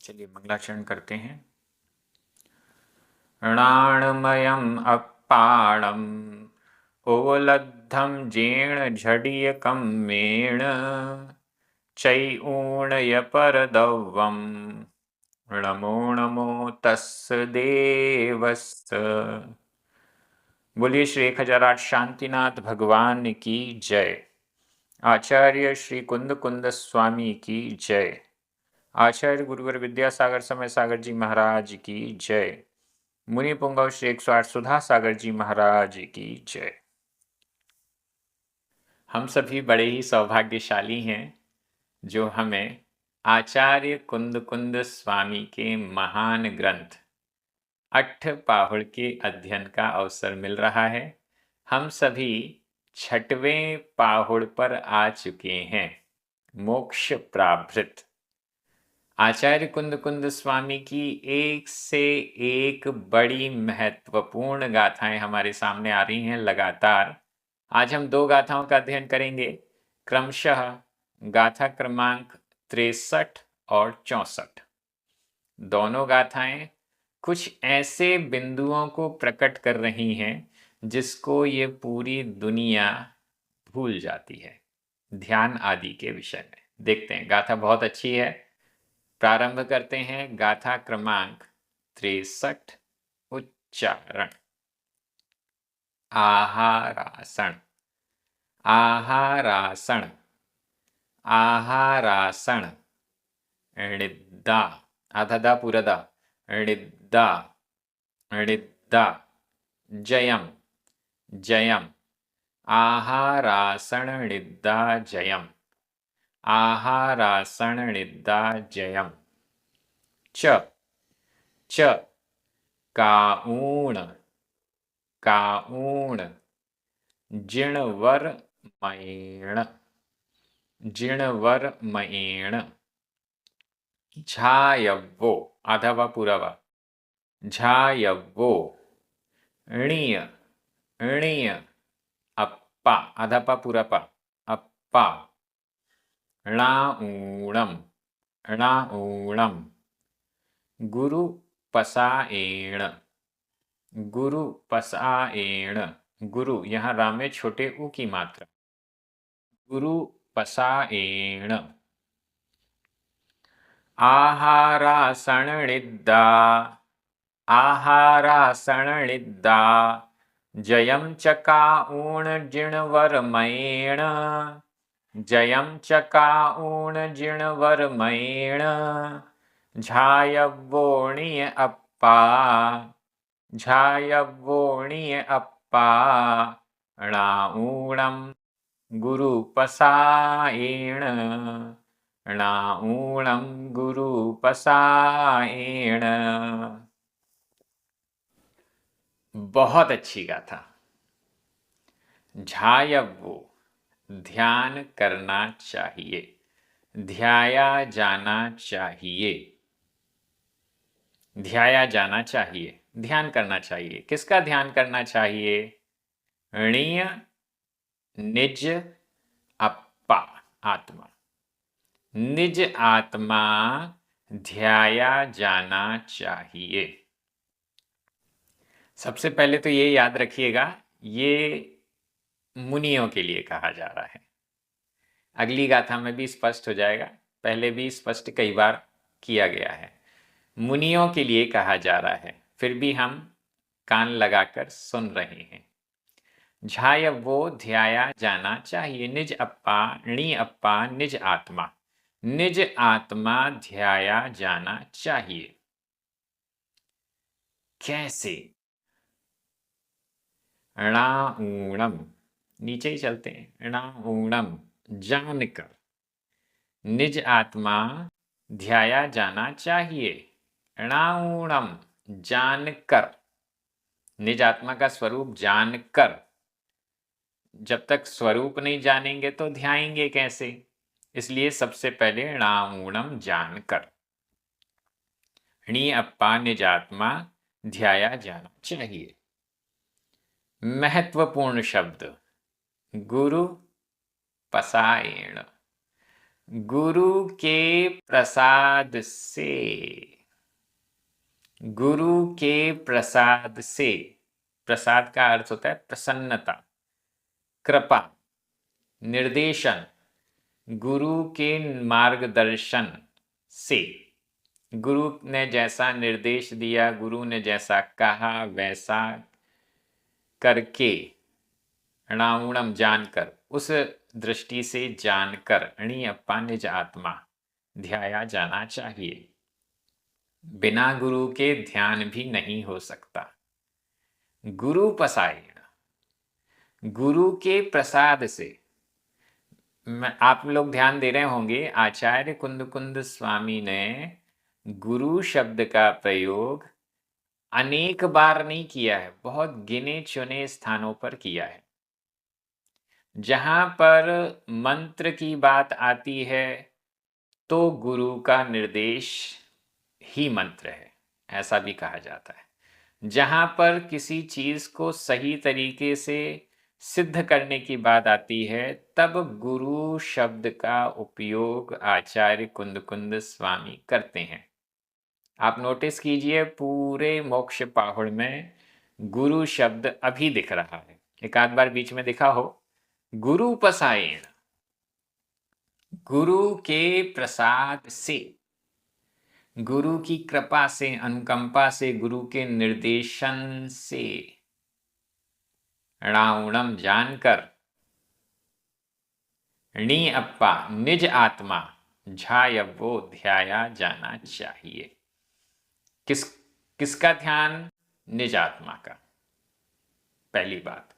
चलिए मंगलाचरण करते हैं। णाणमयम् अप्पाणम् ओलद्धं जीर्णझडियकं मेण चैऊणयपरदव्वं नमो नमो तस्य देवस्य। बोलिए श्री 1008 शांतिनाथ भगवान की जय। आचार्य श्री कुंद कुंद स्वामी की जय। आचार्य गुरुवर विद्यासागर समय सागर जी महाराज की जय। मुनि पुंगव श्री 108 सुधा सागर जी महाराज की जय। हम सभी बड़े ही सौभाग्यशाली हैं जो हमें आचार्य कुंद कुंद स्वामी के महान ग्रंथ अट्ठपाहुड़ के अध्ययन का अवसर मिल रहा है। हम सभी 6वें पाहुड़ पर आ चुके हैं, मोक्ष प्राभृत। आचार्य कुंद कुंद स्वामी की एक से एक बड़ी महत्वपूर्ण गाथाएं हमारे सामने आ रही हैं लगातार। आज हम 2 गाथाओं का अध्ययन करेंगे, क्रमशः गाथा क्रमांक 63 और 64। दोनों गाथाएं कुछ ऐसे बिंदुओं को प्रकट कर रही हैं जिसको ये पूरी दुनिया भूल जाती है, ध्यान आदि के विषय में। देखते हैं, गाथा बहुत अच्छी है। प्रारंभ करते हैं गाथा क्रमांक 63। उच्चारण। आहारासन, आहारासन, आहारासन, णिद्दा, आधा दा पूरा दा, णिद्दा, णिद्दा, जयम, जयम, आहारासन णिद्दा जयम, आहारासन णिद्दा जयम। च, च, काऊण, काऊण, जिणवर्मयेण, जिणवर्मयेण, झायव्वो, आधा वा पूरा वा, झायव्वो, णीय, णीय, अप्पा, आधा पा पूरा पा, अप्पा, णाऊणम, णाऊणम, गुरुपसाएण, गुरुपसाएण, गुरु यहाँ रा में छोटे ऊ की मात्रा, गुरुपसाएण। आहारासणिद्दा, आहारासणिद्दा, जयं चकाऊण जिणवर्मयेण, जयं चकाऊण जिणवर्मयेण, झायव्वोणीय अप्पा, झायव्वोणीय अप्पा, णाऊणं गुरुपसाएण, णाऊणं गुरुपसाएण। बहुत अच्छी गाथा। झायव्वो, ध्यान करना चाहिए, ध्याया जाना चाहिए, ध्याया जाना चाहिए, ध्यान करना चाहिए। किसका ध्यान करना चाहिए? णीय, निज, अप्पा, आत्मा, निज आत्मा ध्याया जाना चाहिए। सबसे पहले तो ये याद रखिएगा, ये मुनियों के लिए कहा जा रहा है। अगली गाथा में भी स्पष्ट हो जाएगा, पहले भी स्पष्ट कई बार किया गया है। मुनियों के लिए कहा जा रहा है, फिर भी हम कान लगाकर सुन रहे हैं। झायव्वो, ध्याया जाना चाहिए, निज अप्पा, णी अप्पा, निज आत्मा, निज आत्मा ध्याया जाना चाहिए। कैसे? णाऊणम, नीचे ही चलते हैं। णाऊणम, जानकर, निज आत्मा ध्याया जाना चाहिए। णाऊणम, जानकर, निज आत्मा का स्वरूप जानकर। जब तक स्वरूप नहीं जानेंगे तो ध्याएंगे कैसे? इसलिए सबसे पहले णाऊणम, जानकर, णी अप्पा, निज आत्मा ध्याया जाना चाहिए। महत्वपूर्ण शब्द गुरु पसाएण, गुरु के प्रसाद से, गुरु के प्रसाद से, प्रसाद का अर्थ होता है प्रसन्नता, कृपा, निर्देशन, गुरु के मार्गदर्शन से, गुरु ने जैसा निर्देश दिया, गुरु ने जैसा कहा वैसा करके, णाउणम जानकर, उस दृष्टि से जानकर, अणि अप्पा निज आत्मा, ध्याया जाना चाहिए। बिना गुरु के ध्यान भी नहीं हो सकता। गुरु पसायण, गुरु के प्रसाद से, आप लोग ध्यान दे रहे होंगे आचार्य कुंद कुंद स्वामी ने गुरु शब्द का प्रयोग अनेक बार नहीं किया है, बहुत गिने चुने स्थानों पर किया है। जहां पर मंत्र की बात आती है तो गुरु का निर्देश ही मंत्र है, ऐसा भी कहा जाता है। जहां पर किसी चीज को सही तरीके से सिद्ध करने की बात आती है तब गुरु शब्द का उपयोग आचार्य कुंद कुंद स्वामी करते हैं। आप नोटिस कीजिए पूरे मोक्ष पाहुड़ में गुरु शब्द अभी दिख रहा है, एक आध बार बीच में दिखा हो। गुरु पसायण, गुरु के प्रसाद से, गुरु की कृपा से, अनुकंपा से, गुरु के निर्देशन से, णाउणम जानकर, णी अप्पा निज आत्मा, झायवो ध्याया जाना चाहिए। किसका ध्यान? निज आत्मा का। पहली बात,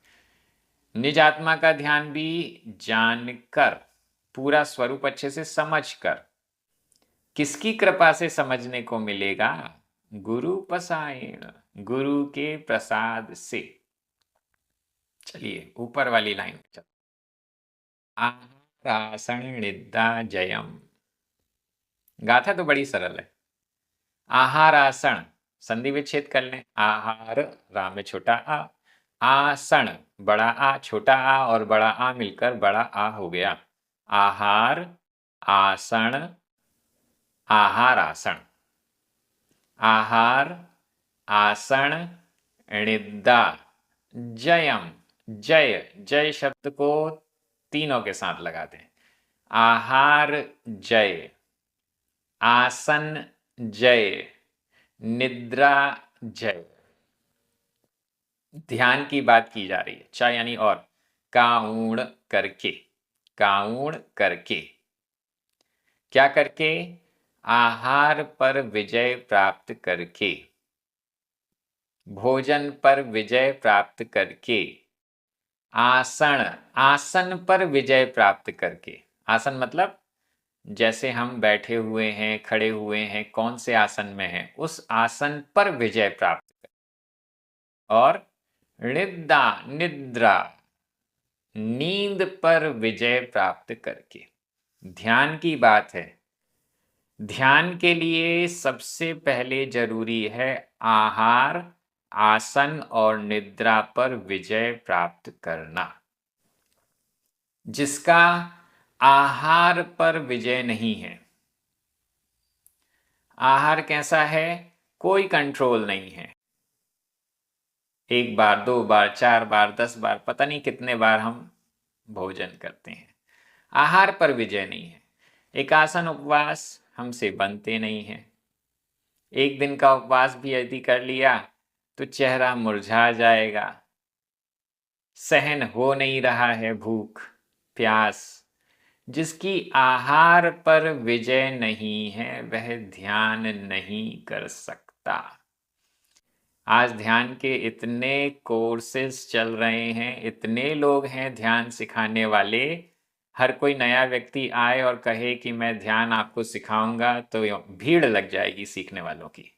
निज आत्मा का ध्यान भी जानकर, पूरा स्वरूप अच्छे से समझकर। किसकी कृपा से समझने को मिलेगा? गुरु पसायण, गुरु के प्रसाद से। चलिए ऊपर वाली लाइन में चल। आहारासन निद्रा जयम, गाथा तो बड़ी सरल है। आहारासन, संधि विच्छेद कर लें। आहार, रा में छोटा आ, आसन, बड़ा आ, छोटा आ और बड़ा आ मिलकर बड़ा आ हो गया। आहार, आसन, आहार आसन, आहार, आसन, निद्रा, जयम, जय, जय शब्द को तीनों के साथ लगा दें। आहार जय, आसन जय, निद्रा जय। ध्यान की बात की जा रही है, चा यानी और, काऊण करके, काऊण करके, क्या करके? आहार पर विजय प्राप्त करके, भोजन पर विजय प्राप्त करके, आसन, आसन पर विजय प्राप्त करके। आसन मतलब जैसे हम बैठे हुए हैं, खड़े हुए हैं, कौन से आसन में हैं, उस आसन पर विजय प्राप्त कर। और निद्रा, निद्रा, नींद पर विजय प्राप्त करके। ध्यान की बात है। ध्यान के लिए सबसे पहले जरूरी है आहार, आसन और निद्रा पर विजय प्राप्त करना। जिसका आहार पर विजय नहीं है, आहार कैसा है? कोई कंट्रोल नहीं है। एक बार, दो बार, 4 बार, 10 बार, पता नहीं कितने बार हम भोजन करते हैं, आहार पर विजय नहीं है। एक आसन उपवास हमसे बनते नहीं है। एक दिन का उपवास भी यदि कर लिया तो चेहरा मुरझा जाएगा, सहन हो नहीं रहा है भूख प्यास। जिसकी आहार पर विजय नहीं है वह ध्यान नहीं कर सकता। आज ध्यान के इतने कोर्सेज चल रहे हैं, इतने लोग हैं ध्यान सिखाने वाले। हर कोई नया व्यक्ति आए और कहे कि मैं ध्यान आपको सिखाऊंगा तो भीड़ लग जाएगी सीखने वालों की।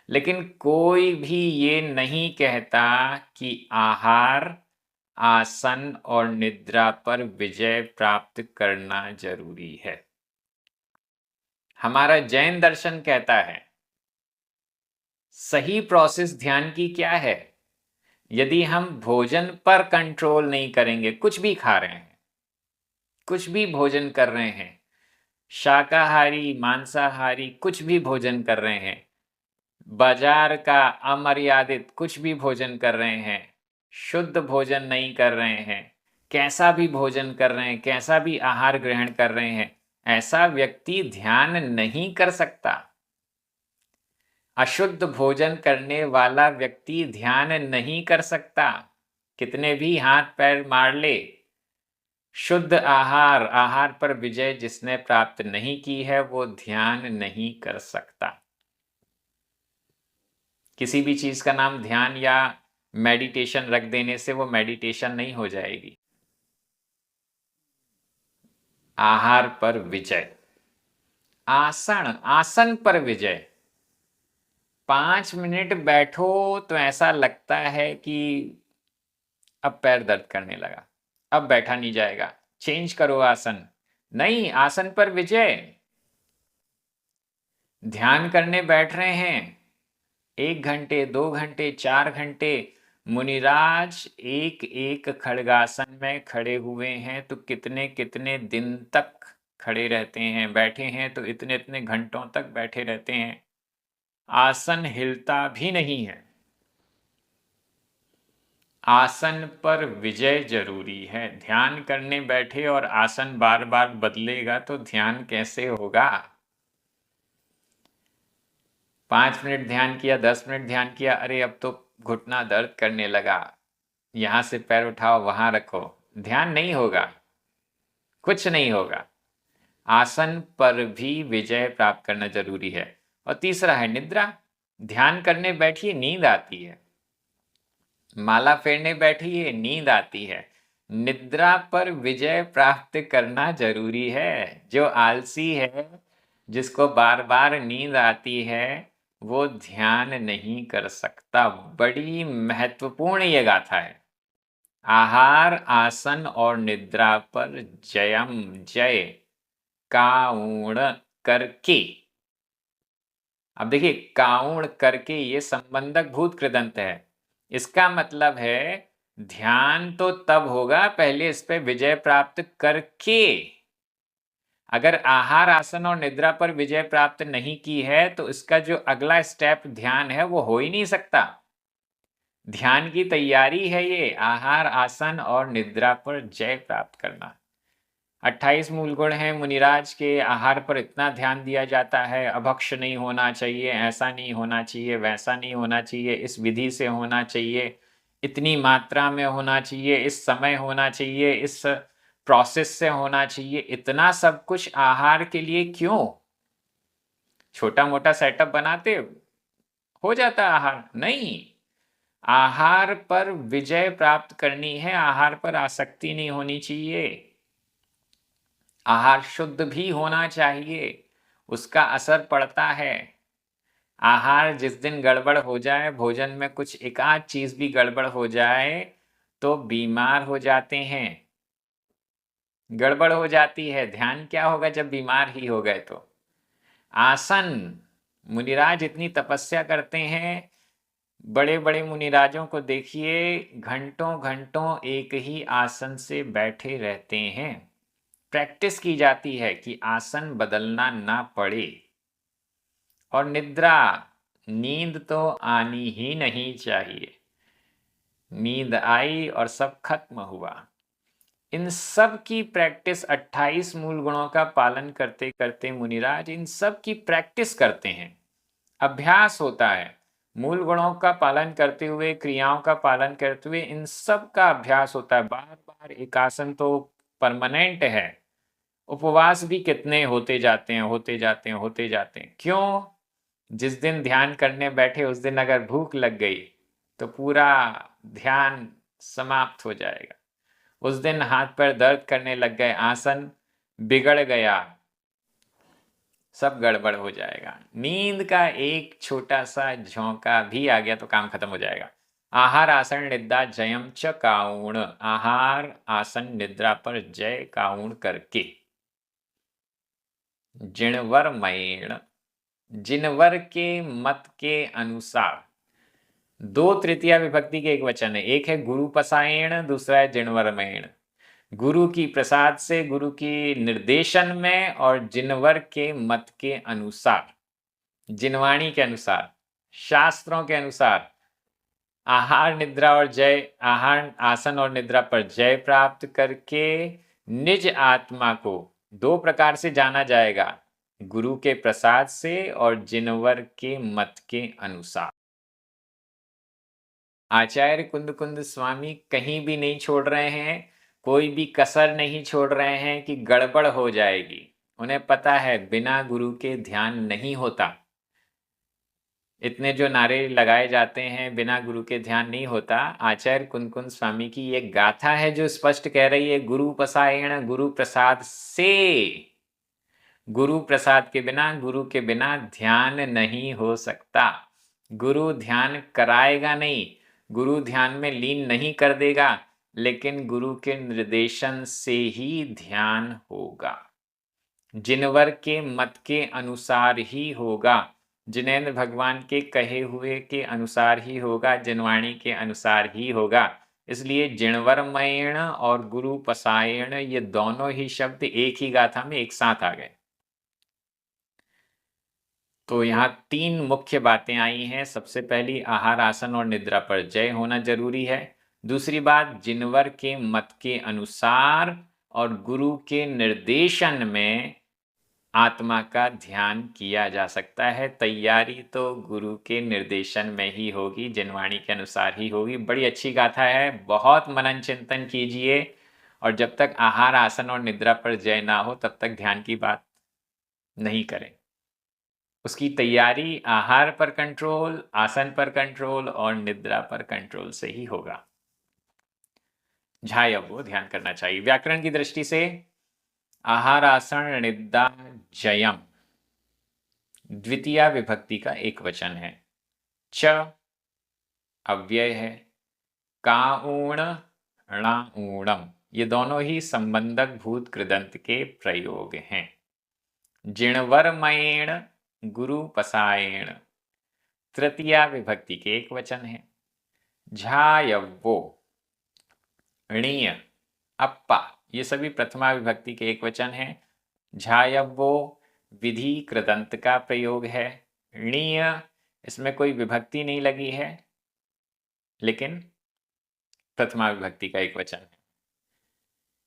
लेकिन कोई भी ये नहीं कहता कि आहार, आसन और निद्रा पर विजय प्राप्त करना जरूरी है। हमारा जैन दर्शन कहता है सही प्रोसेस ध्यान की क्या है? यदि हम भोजन पर कंट्रोल नहीं करेंगे, कुछ भी खा रहे हैं, कुछ भी भोजन कर रहे हैं, शाकाहारी मांसाहारी कुछ भी भोजन कर रहे हैं, बाजार का अमर्यादित कुछ भी भोजन कर रहे हैं, शुद्ध भोजन नहीं कर रहे हैं, कैसा भी भोजन कर रहे हैं, कैसा भी आहार ग्रहण कर रहे हैं, ऐसा व्यक्ति ध्यान नहीं कर सकता। अशुद्ध भोजन करने वाला व्यक्ति ध्यान नहीं कर सकता, कितने भी हाथ पैर मार ले। शुद्ध आहार, आहार पर विजय जिसने प्राप्त नहीं की है वो ध्यान नहीं कर सकता। किसी भी चीज का नाम ध्यान या मेडिटेशन रख देने से वो मेडिटेशन नहीं हो जाएगी। आहार पर विजय, आसन पर विजय। 5 मिनट बैठो तो ऐसा लगता है कि अब पैर दर्द करने लगा, अब बैठा नहीं जाएगा, चेंज करो आसन। नहीं, आसन पर विजय। ध्यान करने बैठ रहे हैं 1 घंटे 2 घंटे 4 घंटे, मुनिराज एक एक खड़गासन में खड़े हुए हैं तो कितने कितने दिन तक खड़े रहते हैं, बैठे हैं तो इतने इतने घंटों तक बैठे रहते हैं, आसन हिलता भी नहीं है। आसन पर विजय जरूरी है। ध्यान करने बैठे और आसन बार बार बदलेगा तो ध्यान कैसे होगा? 5 मिनट ध्यान किया, 10 मिनट ध्यान किया, अरे अब तो घुटना दर्द करने लगा, यहां से पैर उठाओ वहां रखो, ध्यान नहीं होगा, कुछ नहीं होगा। आसन पर भी विजय प्राप्त करना जरूरी है। और तीसरा है निद्रा। ध्यान करने बैठिए, नींद आती है, माला फेरने बैठिए, नींद आती है। निद्रा पर विजय प्राप्त करना जरूरी है। जो आलसी है, जिसको बार बार नींद आती है, वो ध्यान नहीं कर सकता। बड़ी महत्वपूर्ण ये गाथा है। आहार, आसन और निद्रा पर जयम जय काउण करके। अब देखिए, काउण करके ये संबंधक भूत कृदंत है। इसका मतलब है ध्यान तो तब होगा पहले इस पे विजय प्राप्त करके। अगर आहार, आसन और निद्रा पर विजय प्राप्त नहीं की है तो इसका जो अगला स्टेप ध्यान है वो हो ही नहीं सकता। ध्यान की तैयारी है ये, आहार, आसन और निद्रा पर जय प्राप्त करना। 28 मूल गुण हैं मुनिराज के। आहार पर इतना ध्यान दिया जाता है, अभक्ष नहीं होना चाहिए, ऐसा नहीं होना चाहिए, वैसा नहीं होना चाहिए, इस विधि से होना चाहिए, इतनी मात्रा में होना चाहिए, इस समय होना चाहिए, इस प्रोसेस से होना चाहिए। इतना सब कुछ आहार के लिए क्यों? छोटा मोटा सेटअप बनाते हो जाता आहार? नहीं, आहार पर विजय प्राप्त करनी है, आहार पर आसक्ति नहीं होनी चाहिए। आहार शुद्ध भी होना चाहिए, उसका असर पड़ता है। आहार जिस दिन गड़बड़ हो जाए, भोजन में कुछ एक आध चीज भी गड़बड़ हो जाए तो बीमार हो जाते हैं, गड़बड़ हो जाती है। ध्यान क्या होगा जब बीमार ही हो गए तो? आसन, मुनिराज इतनी तपस्या करते हैं, बड़े बड़े मुनिराजों को देखिए, घंटों घंटों एक ही आसन से बैठे रहते हैं। प्रैक्टिस की जाती है कि आसन बदलना ना पड़े। और निद्रा, नींद तो आनी ही नहीं चाहिए। नींद आई और सब खत्म हुआ। इन सब की प्रैक्टिस 28 मूल गुणों का पालन करते करते मुनिराज इन सब की प्रैक्टिस करते हैं, अभ्यास होता है। मूल गुणों का पालन करते हुए, क्रियाओं का पालन करते हुए इन सब का अभ्यास होता है। बार बार एक आसन तो परमानेंट है। उपवास भी कितने होते जाते हैं, होते जाते हैं, होते जाते हैं। क्यों? जिस दिन ध्यान करने बैठे उस दिन अगर भूख लग गई तो पूरा ध्यान समाप्त हो जाएगा। उस दिन हाथ पैर दर्द करने लग गए, आसन बिगड़ गया, सब गड़बड़ हो जाएगा। नींद का एक छोटा सा झोंका भी आ गया तो काम खत्म हो जाएगा। आहार, आसन, निद्रा जयम च काउण। आहार, आसन, निद्रा पर जय काउण करके। जिणवर मैण, जिनवर के मत के अनुसार 2 तृतीया विभक्ति के एक वचन है। एक है गुरु पसायण, दूसरा है जिणवर मैण। गुरु की प्रसाद से, गुरु की निर्देशन में और जिनवर के मत के अनुसार, जिनवाणी के अनुसार, शास्त्रों के अनुसार आहार निद्रा और जय, आहार आसन और निद्रा पर जय प्राप्त करके निज आत्मा को दो प्रकार से जाना जाएगा, गुरु के प्रसाद से और जिनवर के मत के अनुसार। आचार्य कुंद कुंद स्वामी कहीं भी नहीं छोड़ रहे हैं, कोई भी कसर नहीं छोड़ रहे हैं कि गड़बड़ हो जाएगी। उन्हें पता है बिना गुरु के ध्यान नहीं होता। इतने जो नारे लगाए जाते हैं बिना गुरु के ध्यान नहीं होता, आचार्य कुंद कुंद स्वामी की एक गाथा है जो स्पष्ट कह रही है, गुरु पसायण गुरु प्रसाद से। गुरु प्रसाद के बिना, गुरु के बिना ध्यान नहीं हो सकता। गुरु ध्यान कराएगा नहीं, गुरु ध्यान में लीन नहीं कर देगा, लेकिन गुरु के निर्देशन से ही ध्यान होगा, जिनवर के मत के अनुसार ही होगा, जिनेंद्र भगवान के कहे हुए के अनुसार ही होगा, जिनवाणी के अनुसार ही होगा। इसलिए जिणवरमयण और गुरु पसायण ये दोनों ही शब्द एक ही गाथा में एक साथ आ गए। तो यहाँ तीन मुख्य बातें आई हैं। सबसे पहली, आहार आसन और निद्रा पर जय होना जरूरी है। दूसरी बात, जिनवर के मत के अनुसार और गुरु के निर्देशन में आत्मा का ध्यान किया जा सकता है। तैयारी तो गुरु के निर्देशन में ही होगी, जिनवाणी के अनुसार ही होगी। बड़ी अच्छी गाथा है, बहुत मनन चिंतन कीजिए, और जब तक आहार आसन और निद्रा पर जय ना हो तब तक ध्यान की बात नहीं करें। उसकी तैयारी आहार पर कंट्रोल, आसन पर कंट्रोल और निद्रा पर कंट्रोल से ही होगा। झाय वो ध्यान करना चाहिए। व्याकरण की दृष्टि से आहार आसन निद्रा जयम द्वितीय विभक्ति का एक वचन है। च अव्यय है। काऊण णाऊणम ये दोनों ही संबंधक भूत कृदंत के प्रयोग हैं। जिणवरमयेण गुरु पसायेण तृतीया विभक्ति के एक वचन है। झायवो णीय अप्पा ये सभी प्रथमा विभक्ति के एक वचन है। झायवो विधि कृदंत का प्रयोग है। णीय इसमें कोई विभक्ति नहीं लगी है, लेकिन प्रथमा विभक्ति का एक वचन है।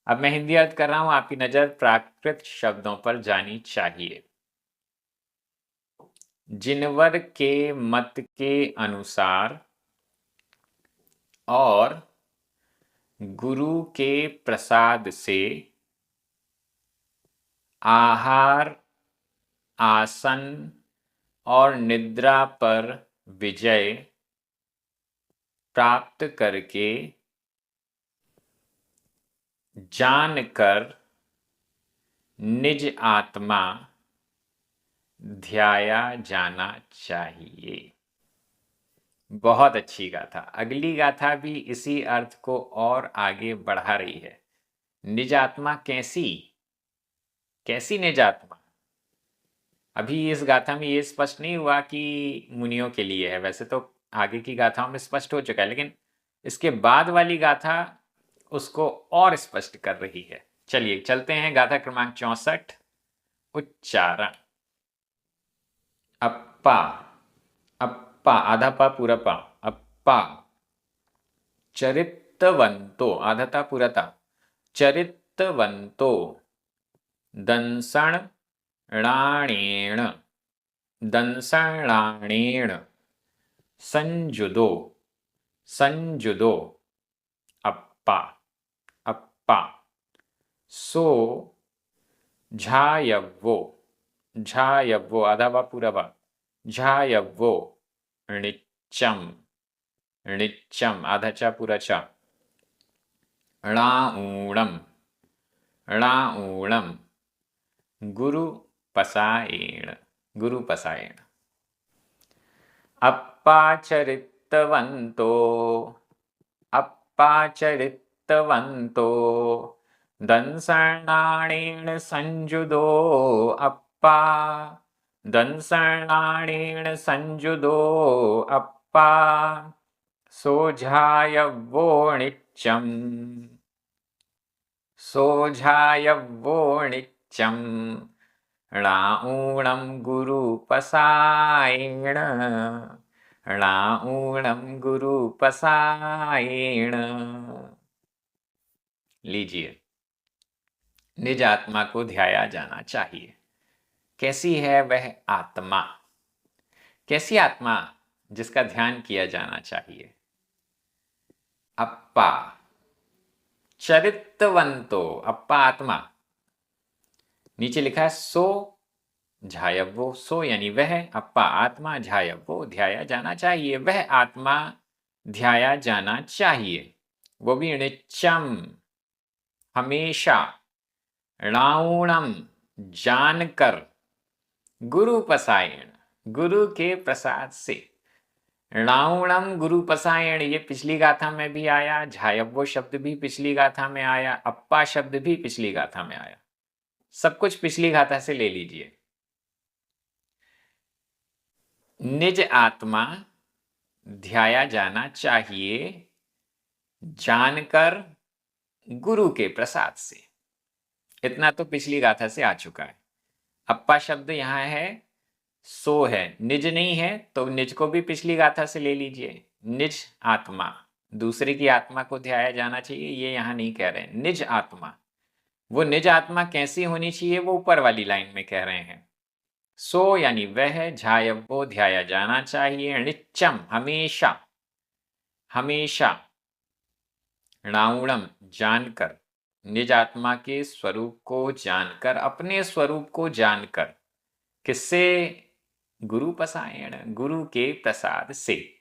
अब मैं हिंदी अर्थ कर रहा हूं, आपकी नजर प्राकृत शब्दों पर जानी चाहिए। जिनवर के मत के अनुसार और गुरु के प्रसाद से आहार आसन और निद्रा पर विजय प्राप्त करके जानकर निज आत्मा ध्याया जाना चाहिए। बहुत अच्छी गाथा। अगली गाथा भी इसी अर्थ को और आगे बढ़ा रही है। निज आत्मा कैसी कैसी निज आत्मा? अभी इस गाथा में ये स्पष्ट नहीं हुआ कि मुनियों के लिए है, वैसे तो आगे की गाथाओं में स्पष्ट हो चुका है, लेकिन इसके बाद वाली गाथा उसको और स्पष्ट कर रही है। चलिए चलते हैं गाथा क्रमांक 64। उच्चारण। अप्पा अप्पा आधा पा पूरा पा, अप्पा। चरितवंतो आधा ता पूरा ता, चरितवंतो। दंसण णाणेण दंसणाणेण। संजुदो संजुदो। अप्पा अप्पा। सो झायवो झायवो आधा वा पूरा वा, झायवो। णिच्चम णिच्चम आधा चा पूरा चा। णाऊणम णाऊणम। गुरु पसायेण गुरु पसायेण। अप्पा चरितवंतो अप्पा चरितवंतो। दंसणाणेन संजुदो अप्पा दंसणाणेन संजुदो अप्पा। सोझायवो णिच्चम सोऽझायवो नित्यं णाऊणं गुरुपसायेण णाऊणं गुरुपसायेण। लीजिए, निज आत्मा को ध्याया जाना चाहिए। कैसी है वह आत्मा? कैसी आत्मा जिसका ध्यान किया जाना चाहिए? अप्पा चरितवंतो, अप्पा आत्मा। नीचे लिखा है सो झायवो, सो यानी वह, अप्पा आत्मा, झायवो ध्याया जाना चाहिए। वह आत्मा ध्याया जाना चाहिए, वो भी नित्यम हमेशा, णाऊणम जानकर, गुरु पसायण गुरु के प्रसाद से। णाऊणम गुरु पसायण ये पिछली गाथा में भी आया, झायवो शब्द भी पिछली गाथा में आया, अप्पा शब्द भी पिछली गाथा में आया। सब कुछ पिछली गाथा से ले लीजिए। निज आत्मा ध्याया जाना चाहिए जानकर, गुरु के प्रसाद से। इतना तो पिछली गाथा से आ चुका है। अप्पा शब्द यहां है, सो है, निज नहीं है तो निज को भी पिछली गाथा से ले लीजिए। निज आत्मा, दूसरे की आत्मा को ध्याया जाना चाहिए, ये यहां नहीं कह रहे हैं। निज आत्मा, वो निज आत्मा कैसी होनी चाहिए वो ऊपर वाली लाइन में कह रहे हैं। सो यानी वह, झायवो ध्याया जाना चाहिए, नित्यम हमेशा, हमेशा, णाऊणम जानकर, निज आत्मा के स्वरूप को जानकर, अपने स्वरूप को जानकर। किससे? गुरु पसायण, गुरु के प्रसाद से।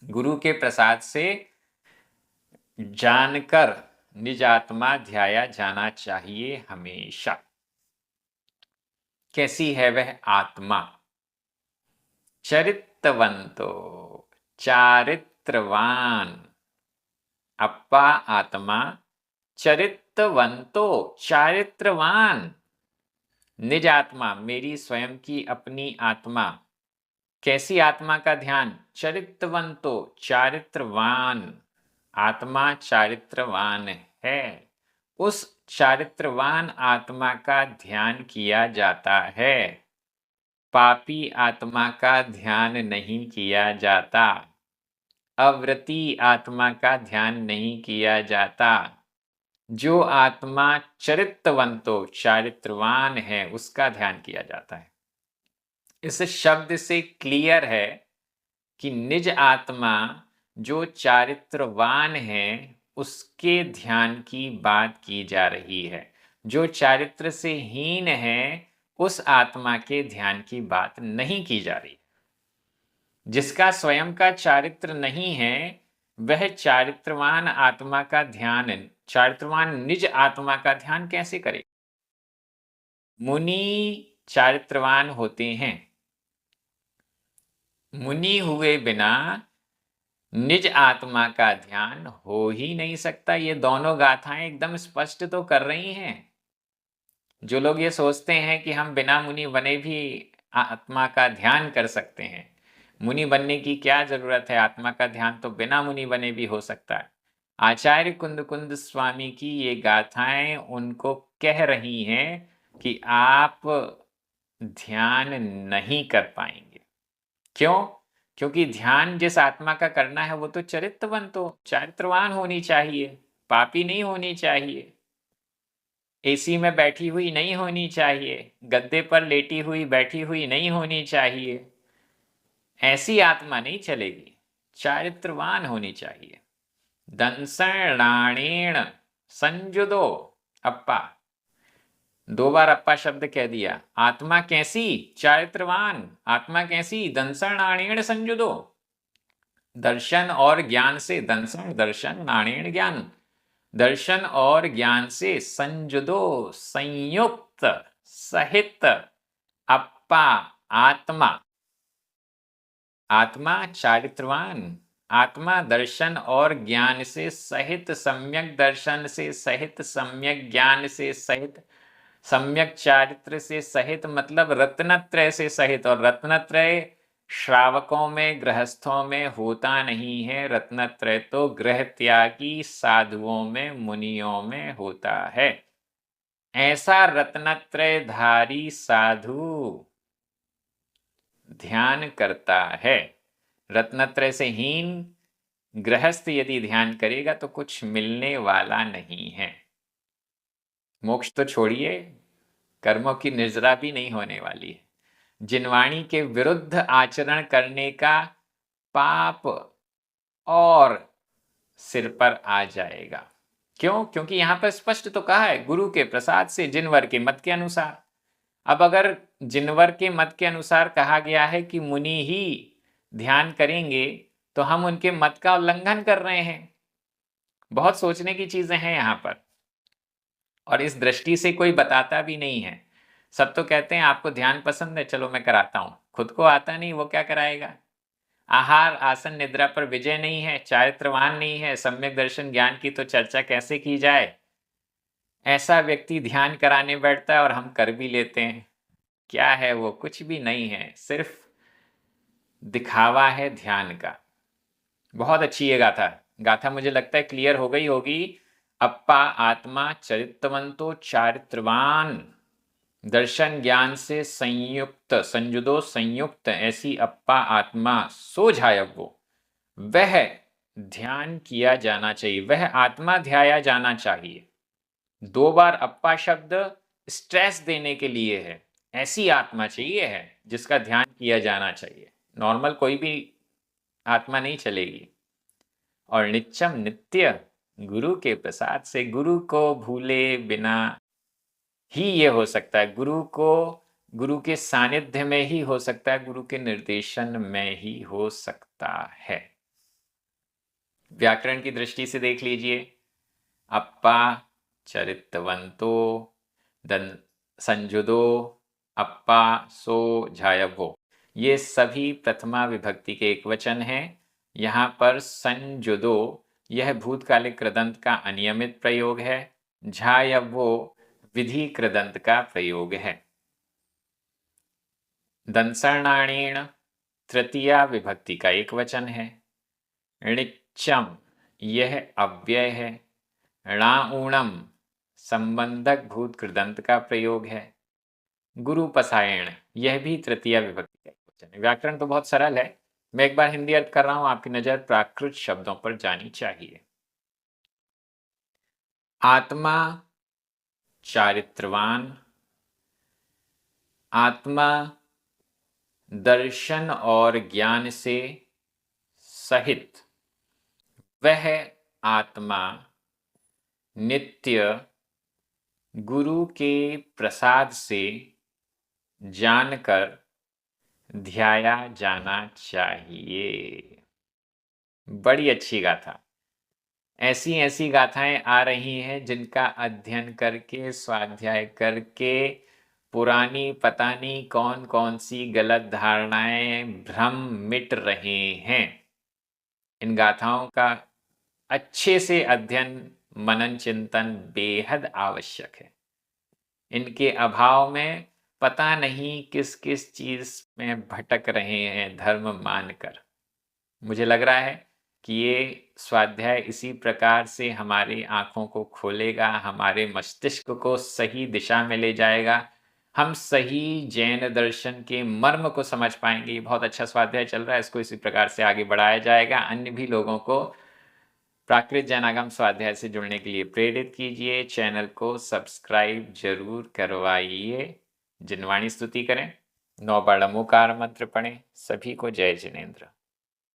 गुरु के प्रसाद से जानकर निज आत्मा ध्याया जाना चाहिए हमेशा। कैसी है वह आत्मा? चरितवंतो, चारित्रवान। अप्पा आत्मा चरितवंतो, चारित्रवान। निज आत्मा, मेरी स्वयं की अपनी आत्मा। कैसी आत्मा का ध्यान? चरितवंतो, चारित्रवान। आत्मा चारित्रवान है, उस चारित्रवान आत्मा का ध्यान किया जाता है। पापी आत्मा का ध्यान नहीं किया जाता, अव्रती आत्मा का ध्यान नहीं किया जाता। जो आत्मा चरितवंतो, चारित्रवान है, उसका ध्यान किया जाता है। इस शब्द से क्लियर है कि निज आत्मा जो चारित्रवान है उसके ध्यान की बात की जा रही है। जो चारित्र से हीन है उस आत्मा के ध्यान की बात नहीं की जा रही। जिसका स्वयं का चारित्र नहीं है वह चारित्रवान आत्मा का ध्यान, चारित्रवान निज आत्मा का ध्यान कैसे करे? मुनि चारित्रवान होते हैं। मुनि हुए बिना निज आत्मा का ध्यान हो ही नहीं सकता। ये दोनों गाथाएं एकदम स्पष्ट तो कर रही हैं। जो लोग ये सोचते हैं कि हम बिना मुनि बने भी आत्मा का ध्यान कर सकते हैं, मुनि बनने की क्या जरूरत है, आत्मा का ध्यान तो बिना मुनि बने भी हो सकता है। आचार्य कुंद स्वामी की ये गाथाएं उनको कह रही हैं कि आप ध्यान नहीं कर पाएंगे। क्यों? क्योंकि ध्यान जिस आत्मा का करना है वो तो चरित्रवंत हो, चारित्रवान होनी चाहिए, पापी नहीं होनी चाहिए, एसी में बैठी हुई नहीं होनी चाहिए, गद्दे पर लेटी हुई बैठी हुई नहीं होनी चाहिए। ऐसी आत्मा नहीं चलेगी, चारित्रवान होनी चाहिए। दंसणाणेण संजुदो, अप्पा, दो बार अप्पा शब्द कह दिया। आत्मा कैसी? चारित्रवान। आत्मा कैसी? दंसणाणेण संजुदो, दर्शन और ज्ञान से। दंसन दर्शन, नाणेण ज्ञान, दर्शन और ज्ञान से संजुदो, संयुक्त, सहित। अप्पा आत्मा, आत्मा चारित्रवान, आत्मा दर्शन और ज्ञान से सहित, सम्यक दर्शन से सहित, सम्यक ज्ञान से सहित, सम्यक चारित्र से सहित, मतलब रत्नत्रय से सहित। और रत्नत्रय श्रावकों में, गृहस्थों में होता नहीं है रत्नत्रय, तो गृह त्यागी साधुओं में, मुनियों में होता है। ऐसा रत्नत्रय धारी साधु ध्यान करता है। रत्नत्रय से हीन गृहस्थ यदि ध्यान करेगा तो कुछ मिलने वाला नहीं है। मोक्ष तो छोड़िए, कर्मों की निर्जरा भी नहीं होने वाली है। जिनवाणी के विरुद्ध आचरण करने का पाप और सिर पर आ जाएगा। क्यों? क्योंकि यहां पर स्पष्ट तो कहा है, गुरु के प्रसाद से जिनवर के मत के अनुसार। अब अगर जिनवर के मत के अनुसार कहा गया है कि मुनि ही ध्यान करेंगे, तो हम उनके मत का उल्लंघन कर रहे हैं। बहुत सोचने की चीजें हैं यहां पर, और इस दृष्टि से कोई बताता भी नहीं है। सब तो कहते हैं आपको ध्यान पसंद है, चलो मैं कराता हूं। खुद को आता नहीं, वो क्या कराएगा? आहार आसन निद्रा पर विजय नहीं है, चारित्रवान नहीं है, सम्यक दर्शन ज्ञान की तो चर्चा कैसे की जाए। ऐसा व्यक्ति ध्यान कराने बैठता है और हम कर भी लेते हैं। क्या है वो? कुछ भी नहीं है, सिर्फ दिखावा है ध्यान का। बहुत अच्छी ये गाथा। गाथा मुझे लगता है क्लियर हो गई होगी। अप्पा आत्मा चरित्रवंतो चारित्रवान, दर्शन ज्ञान से संयुक्त, संजुदो संयुक्त, ऐसी अप्पा आत्मा सो जायब वो। वह ध्यान किया जाना चाहिए, वह आत्मा ध्याया जाना चाहिए। 2 बार अप्पा शब्द स्ट्रेस देने के लिए है। ऐसी आत्मा चाहिए है जिसका ध्यान किया जाना चाहिए। नॉर्मल कोई भी आत्मा नहीं चलेगी। और नित्यम नित्य गुरु के प्रसाद से, गुरु को भूले बिना ही ये हो सकता है। गुरु के सानिध्य में ही हो सकता है, गुरु के निर्देशन में ही हो सकता है। व्याकरण की दृष्टि से देख लीजिए। अप्पा चरितवंतो दन संजुदो अप्पा सो झायवो, ये सभी प्रथमा विभक्ति के एक वचन हैं। यहाँ पर संजुदो यह भूतकालिक कृदंत का अनियमित प्रयोग है। झायवो विधि कृदंत का प्रयोग है। दंसर्णाणीण तृतीया विभक्ति का एक वचन है। णिच्चम यह अव्यय है। णाऊणम संबंधक भूत कृदंत का प्रयोग है। गुरुपसायण यह भी तृतीया विभक्ति का एक वचन है। व्याकरण तो बहुत सरल है, मैं एक बार हिंदी अर्थ कर रहा हूं, आपकी नजर प्राकृत शब्दों पर जानी चाहिए। आत्मा चारित्रवान, आत्मा दर्शन और ज्ञान से सहित, वह आत्मा नित्य गुरु के प्रसाद से जानकर ध्याया जाना चाहिए। बड़ी अच्छी गाथा। ऐसी ऐसी गाथाएं आ रही हैं जिनका अध्ययन करके, स्वाध्याय करके पुरानी पता नहीं कौन कौन सी गलत धारणाएं, भ्रम मिट रहे हैं। इन गाथाओं का अच्छे से अध्ययन, मनन, चिंतन बेहद आवश्यक है। इनके अभाव में पता नहीं किस किस चीज में भटक रहे हैं धर्म मानकर। मुझे लग रहा है कि ये स्वाध्याय इसी प्रकार से हमारी आंखों को खोलेगा, हमारे मस्तिष्क को सही दिशा में ले जाएगा। हम सही जैन दर्शन के मर्म को समझ पाएंगे। बहुत अच्छा स्वाध्याय चल रहा है, इसको इसी प्रकार से आगे बढ़ाया जाएगा। अन्य भी लोगों को प्राकृत जैनागम स्वाध्याय से जुड़ने के लिए प्रेरित कीजिए। चैनल को सब्सक्राइब जरूर करवाइए। जिनवाणी स्तुति करें, 9 बार ओमकार मंत्र पढ़ें। सभी को जय जिनेन्द्र।